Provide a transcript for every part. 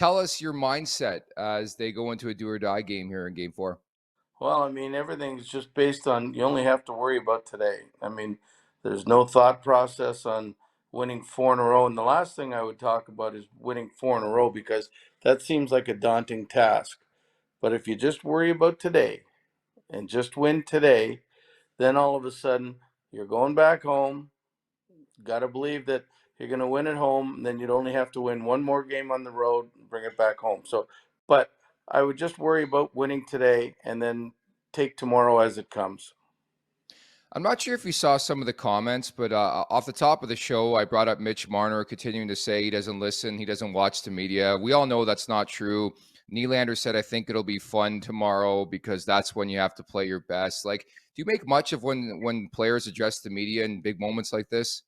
tell us your mindset as they go into a do or die game here in Game 4. Well, I mean, everything's just based on you only have to worry about today. I mean, there's no thought process on winning four in a row. And the last thing I would talk about is winning four in a row because that seems like a daunting task. But if you just worry about today and just win today, then all of a sudden you're going back home. Got to believe that you're going to win at home. And then you'd only have to win one more game on the road and bring it back home. So, but I would just worry about winning today and then take tomorrow as it comes. I'm not sure if you saw some of the comments, but off the top of the show, I brought up Mitch Marner continuing to say he doesn't listen, he doesn't watch the media. We all know that's not true. Nylander said, I think it'll be fun tomorrow because that's when you have to play your best. Like, do you make much of when players address the media in big moments like this?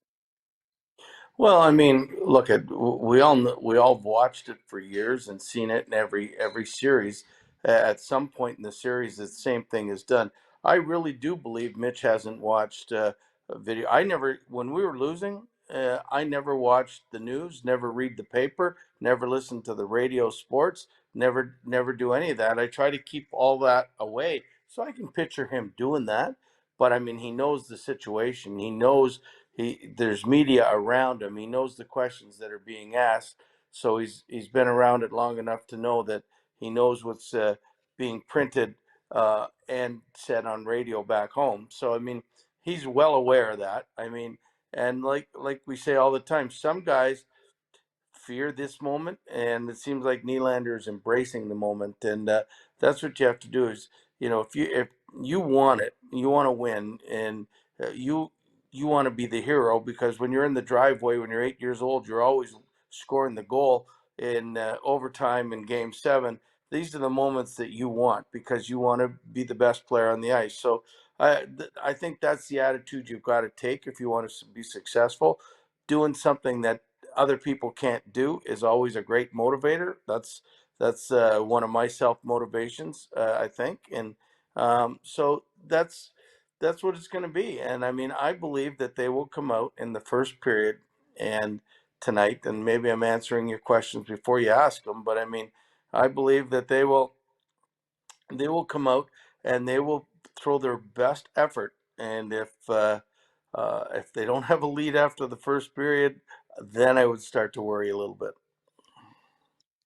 Well, I mean, look at we all watched it for years and seen it in every series. At some point in the series, the same thing is done. I really do believe Mitch hasn't watched a video. I never, when we were losing, I never watched the news, never read the paper, never listened to the radio sports, never do any of that. I try to keep all that away, so I can picture him doing that. But I mean, he knows the situation. He knows there's media around him. He knows the questions that are being asked. So he's been around it long enough to know that he knows what's being printed and said on radio back home. So I mean, he's well aware of that. I mean, and like we say all the time, some guys fear this moment, and it seems like Nylander is embracing the moment, and that's what you have to do. Is if you want it, you want to win, and you want to be the hero because when you're in the driveway, when you're 8 years old, you're always scoring the goal in overtime in Game 7. These are the moments that you want because you want to be the best player on the ice. So I think that's the attitude you've got to take if you want to be successful. Doing something that other people can't do is always a great motivator. That's one of my self motivations, I think, and so that's what it's going to be. And I mean, I believe that they will come out in the first period and tonight. And maybe I'm answering your questions before you ask them, but I mean, I believe that they will come out and they will throw their best effort. And if they don't have a lead after the first period, then I would start to worry a little bit.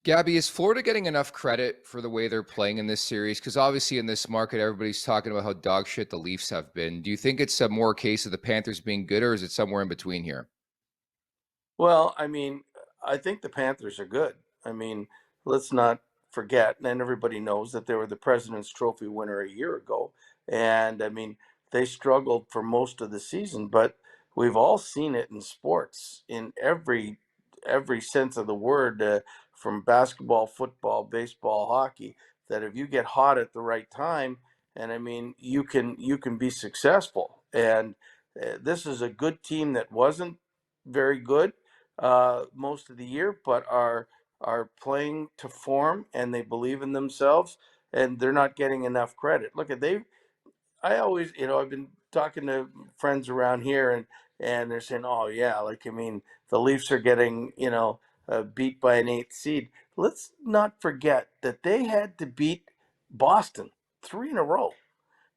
Gabby, is Florida getting enough credit for the way they're playing in this series? Because obviously in this market, everybody's talking about how dog shit the Leafs have been. Do you think it's a more case of the Panthers being good, or is it somewhere in between here? Well, I mean, I think the Panthers are good. I mean, let's not forget, and everybody knows that they were the President's Trophy winner a year ago. And I mean, they struggled for most of the season, but we've all seen it in sports in every sense of the word, from basketball, football, baseball, hockey, that if you get hot at the right time, and I mean, you can be successful. And this is a good team that wasn't very good most of the year, but are playing to form and they believe in themselves and they're not getting enough credit. Look at they. I always, I've been talking to friends around here and they're saying, oh yeah, like I mean, the Leafs are getting beat by an eighth seed. Let's not forget that they had to beat Boston three in a row.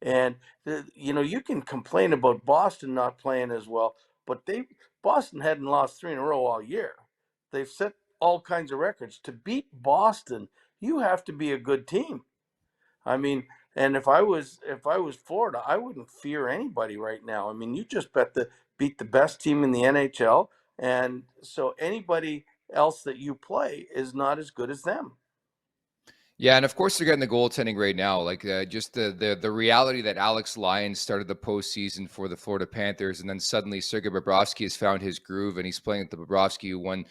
And you can complain about Boston not playing as well, but Boston hadn't lost three in a row all year. They've set all kinds of records. To beat Boston, you have to be a good team. I mean, and if I was Florida, I wouldn't fear anybody right now. I mean, you just beat the best team in the NHL, and so anybody else that you play is not as good as them. Yeah, and of course they're getting the goaltending right now. Like just the reality that Alex Lyons started the postseason for the Florida Panthers, and then suddenly Sergei Bobrovsky has found his groove, and he's playing with the Bobrovsky who won,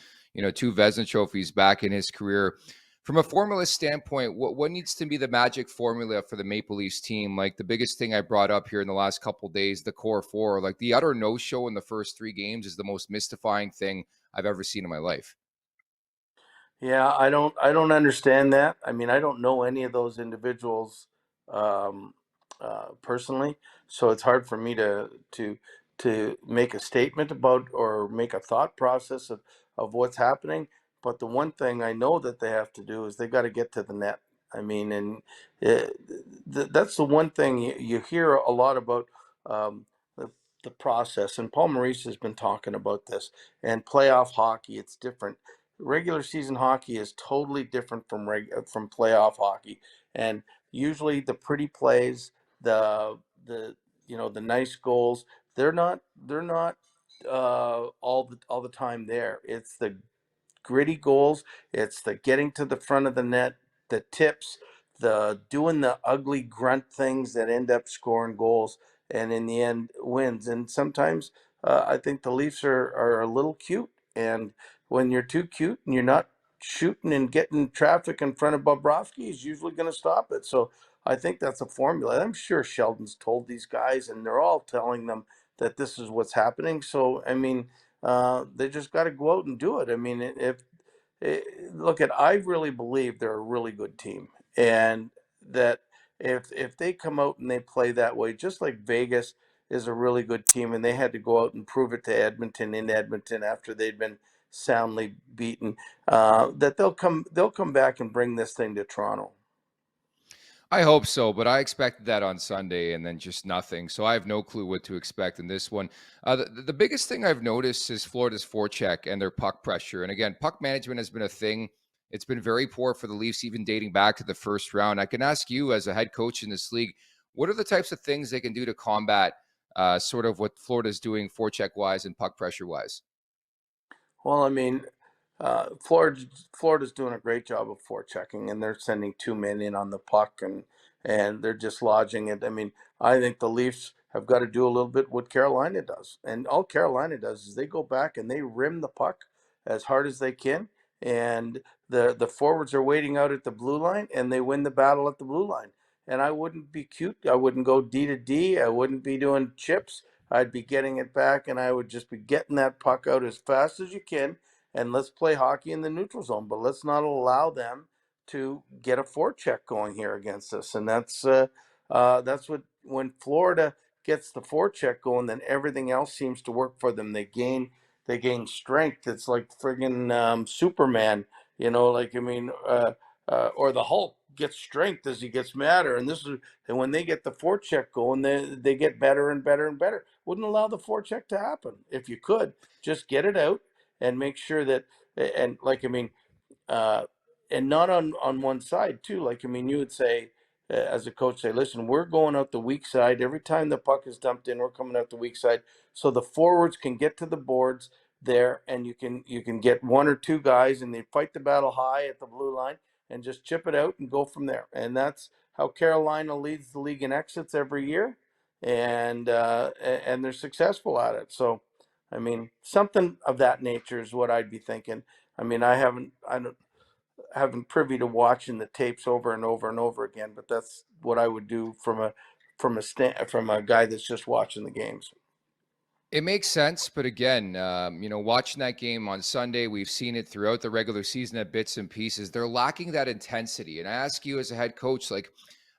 two Vezina trophies back in his career. From a formula standpoint, what needs to be the magic formula for the Maple Leafs team? Like the biggest thing I brought up here in the last couple of days, the core four, like the utter no show in the first three games is the most mystifying thing I've ever seen in my life. Yeah, I don't understand that. I mean, I don't know any of those individuals um, personally, so it's hard for me to make a statement about or make a thought process of what's happening. But the one thing I know that they have to do is they got to get to the net. I mean, and uh, that's the one thing you hear a lot about, um, the, the process. And Paul Maurice has been talking about this. And playoff hockey, it's different. Regular season hockey is totally different from playoff hockey. And usually the pretty plays, the the nice goals, they're not all the time there. It's the gritty goals. It's the getting to the front of the net, the tips, the doing the ugly grunt things that end up scoring goals, and in the end wins. And sometimes I think the Leafs are a little cute, and when you're too cute and you're not shooting and getting traffic in front of Bobrovsky, he's usually going to stop it. So I think that's a formula. I'm sure Sheldon's told these guys, and they're all telling them that this is what's happening. So I mean, they just got to go out and do it. I mean, if eh, look at, I really believe they're a really good team, and that if they come out and they play that way, just like Vegas is a really good team, and they had to go out and prove it to Edmonton in Edmonton after they'd been soundly beaten, that they'll come back and bring this thing to Toronto. I hope so, but I expected that on Sunday and then just nothing. So I have no clue what to expect in this one. The biggest thing I've noticed is Florida's forecheck and their puck pressure. And again, puck management has been a thing. It's been very poor for the Leafs, even dating back to the first round. I can ask you, as a head coach in this league, what are the types of things they can do to combat sort of what Florida's doing forecheck wise and puck pressure wise? Well, I mean, Florida's doing a great job of forechecking, and they're sending two men in on the puck, and they're dislodging it. I mean, I think the Leafs have got to do a little bit what Carolina does, and all Carolina does is they go back and they rim the puck as hard as they can, and the forwards are waiting out at the blue line, and they win the battle at the blue line. And I wouldn't be cute. I wouldn't go D to D. I wouldn't be doing chips. I'd be getting it back, and I would just be getting that puck out as fast as you can, and let's play hockey in the neutral zone. But let's not allow them to get a forecheck going here against us. And that's what, when Florida gets the forecheck going, then everything else seems to work for them. They gain strength. It's like friggin' Superman, like, I mean, or the Hulk gets strength as he gets madder. And when they get the forecheck going, they get better and better and better. Wouldn't allow the forecheck to happen if you could. Just get it out and make sure that, and like, I mean, uh, and not on one side too. Like, I mean, you would say, as a coach, say, listen, we're going out the weak side every time the puck is dumped in. We're coming out the weak side, so the forwards can get to the boards there, and you can get one or two guys, and they fight the battle high at the blue line, and just chip it out and go from there. And that's how Carolina leads the league in exits every year, and they're successful at it. So, I mean, something of that nature is what I'd be thinking. I mean, I haven't privy to watching the tapes over and over and over again, but that's what I would do from a guy that's just watching the games. It makes sense, but again, watching that game on Sunday, we've seen it throughout the regular season at bits and pieces. They're lacking that intensity. And I ask you, as a head coach, like,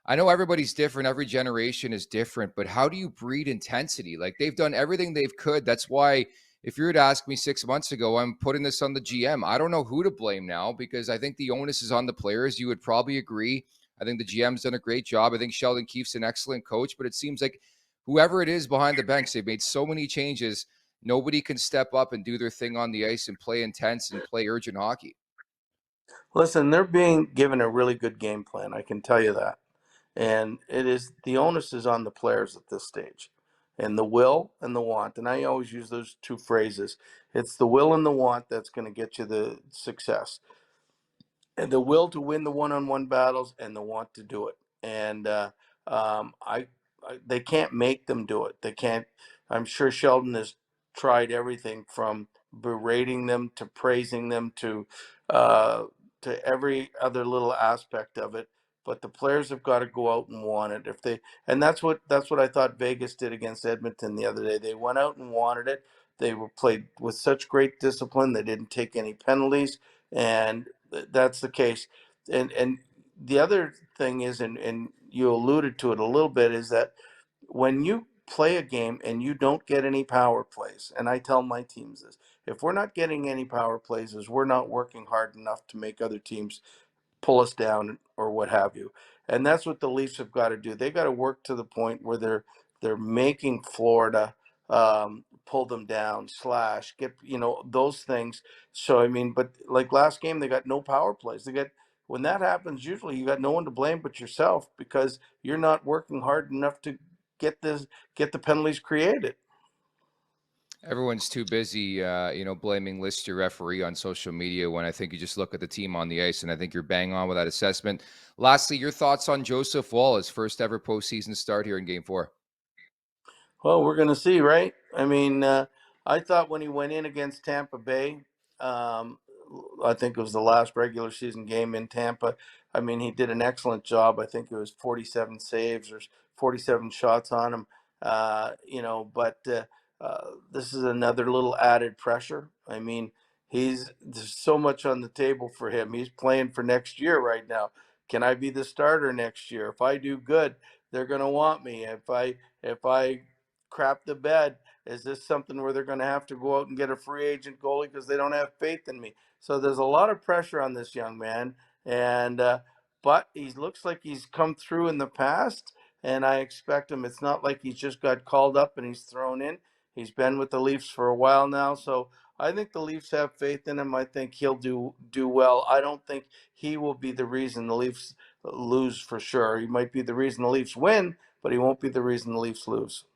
I know everybody's different, every generation is different, but how do you breed intensity? Like, they've done everything they've could. That's why, if you were to ask me 6 months ago, I'm putting this on the GM. I don't know who to blame now, because I think the onus is on the players. You would probably agree. I think the GM's done a great job. I think Sheldon Keefe's an excellent coach, but it seems like whoever it is behind the bench, they've made so many changes. Nobody can step up and do their thing on the ice and play intense and play urgent hockey. Listen, they're being given a really good game plan. I can tell you that, and the onus is on the players at this stage, and the will and the want. And I always use those two phrases. It's the will and the want that's going to get you the success, and the will to win the one-on-one battles and the want to do it. And they can't make them do it. They can't. I'm sure Sheldon has tried everything from berating them to praising them uh, to every other little aspect of it. But the players have got to go out and want it. And that's what I thought Vegas did against Edmonton the other day. They went out and wanted it. They were played with such great discipline. They didn't take any penalties, and that's the case. And the other thing is, and you alluded to it a little bit, is that when you play a game and you don't get any power plays, and I tell my teams this, if we're not getting any power plays, is we're not working hard enough to make other teams pull us down or what have you. And that's what the Leafs have got to do. They got to work to the point where they're making Florida pull them down, slash, get those things. So I mean, but like last game, they got no power plays. They got when that happens, usually you got no one to blame but yourself because you're not working hard enough to get the penalties created. Everyone's too busy, blaming Lister referee on social media when I think you just look at the team on the ice, and I think you're bang on with that assessment. Lastly, your thoughts on Joseph Wallace, first ever postseason start here in Game 4. Well, we're going to see, right? I mean, I thought when he went in against Tampa Bay, um, I think it was the last regular season game in Tampa. I mean, he did an excellent job. I think it was 47 saves or 47 shots on him. This is another little added pressure. I mean, there's so much on the table for him. He's playing for next year right now. Can I be the starter next year? If I do good, they're going to want me. If I crap the bed, is this something where they're going to have to go out and get a free agent goalie because they don't have faith in me? So there's a lot of pressure on this young man, and but he looks like he's come through in the past, and I expect him. It's not like he's just got called up and he's thrown in. He's been with the Leafs for a while now, so I think the Leafs have faith in him. I think he'll do well. I don't think he will be the reason the Leafs lose for sure. He might be the reason the Leafs win, but he won't be the reason the Leafs lose.